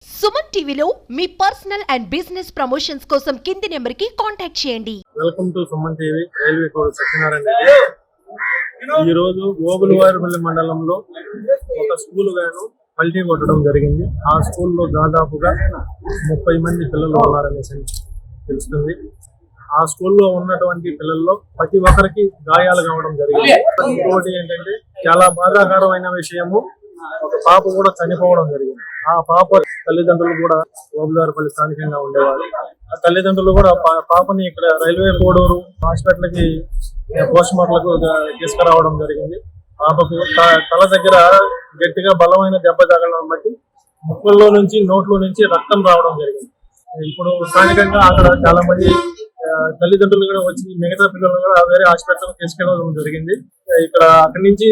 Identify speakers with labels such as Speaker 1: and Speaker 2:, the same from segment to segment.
Speaker 1: సుమన్ టీవీలో మీ personal and business promotions కోసం కింది నెంబర్కి కాంటాక్ట్ చేయండి.
Speaker 2: Welcome to Suman TV. Railway code Satyanarayana Reddy. ఈ రోజు ఓబులవారిపల్లి మండలంలో ఒక స్కూల్ వ్యాను పల్టీ కొట్టడం జరిగింది. ఆ స్కూల్లో దాదాపుగా 30 మంది పిల్లలు ఉన్నారనేసి తెలుస్తుంది. ఆ స్కూల్లో ఉన్నటువంటి పిల్లల్లో ప్రతి ఒక్కరికి గాయాలు కావడం జరిగింది. ఇంకోటి ఏంటంటే చాలా బాధాకరమైన విషయము, ఒక పాప కూడా చనిపోవడం జరిగింది. ఆ పాప తల్లిదండ్రులు కూడా ఓబులవారిపల్లి స్థానికంగా ఉండేవారు. ఆ తల్లిదండ్రులు కూడా పాపని ఇక్కడ రైల్వే కోడూరు హాస్పిటల్ కి పోస్ట్ మార్టంలకు తీసుకురావడం జరిగింది. పాపకు తల దగ్గర గట్టిగా బలమైన దెబ్బ తగలడం బట్టి ముక్కుల్లో నుంచి నోట్లో నుంచి రక్తం రావడం జరిగింది. ఇప్పుడు స్థానికంగా అక్కడ చాలా మంది తల్లిదండ్రులు కూడా వచ్చి మిగతా పిల్లలు కూడా వేరే హాస్పిటల్ తీసుకెళ్ళడం జరిగింది. ఇక్కడ అక్కడి నుంచి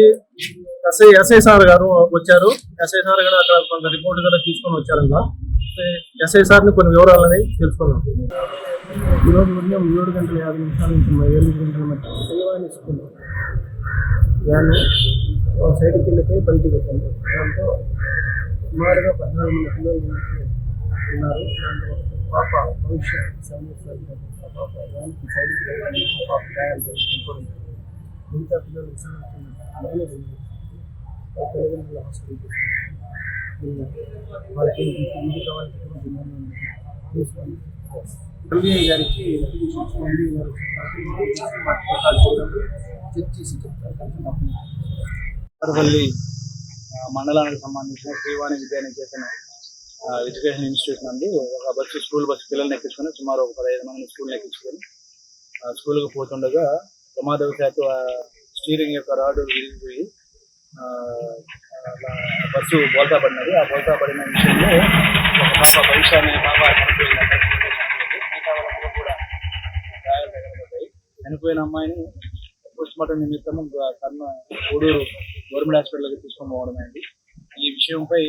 Speaker 2: ఎస్ఐ సార్ గారు వచ్చారు. ఎస్ఐ సార్ కూడా అక్కడ కొంత రిపోర్ట్ కూడా తీసుకొని వచ్చారంట. ఎస్ఐ సార్ని కొన్ని వివరాలని తెలుసుకున్నాం. ఈరోజు ఉదయం 7:50 నుంచి 7 గంటల మధ్య పిల్లవాడిని స్కూల్ వ్యాన్ని సైడ్కి వెళ్ళిపోయి పల్టీ కొట్టింది. దాంతో సుమారుగా 14 మంది పిల్లలు ఉన్నారు. దాంట్లో పాప భవిష్య 7 years పాప వ్యాన్కి సైడ్కి పాప గాయాలు చేసుకుంటుంది. మిగతా పిల్లలు తల్లిదండ్రుల హాస్పిటల్ వాళ్ళకి గారికి
Speaker 3: అరవల్లి మండలానికి సంబంధించిన శ్రీవాణి విద్యానికేతన ఎడ్యుకేషన్ ఇన్స్టిట్యూట్ నుండి ఒక బస్సు స్కూల్ బస్సు పిల్లల్ని ఎక్కించుకొని సుమారు ఒక 15 మంది స్కూల్ని ఎక్కించుకొని స్కూల్కి పోతుండగా ప్రమాదవశాత్తు స్టీరింగ్ యొక్క రాడ్ విరిగిపోయి బస్సు బోల్తా పడినది. ఆ బోల్తా పడిన విషయంలో ఒక పాప భవిష్య అనే పాప చనిపోయినట్టు మిగతా వాళ్ళందరూ కూడా గాయాలు తగలబడ్డాయి. చనిపోయిన అమ్మాయిని పోస్ట్ మార్టం నిమిత్తము కోడూరు గవర్నమెంట్ హాస్పిటల్కి తీసుకొని పోవడం అనేది. ఈ విషయంపై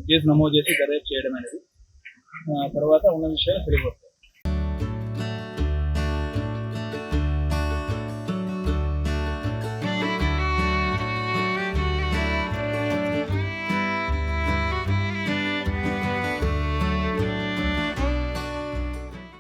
Speaker 3: కేసు నమోదు చేసి దర్యాప్తు చేయడం అనేది తర్వాత ఉన్న విషయాలు తెలియదు.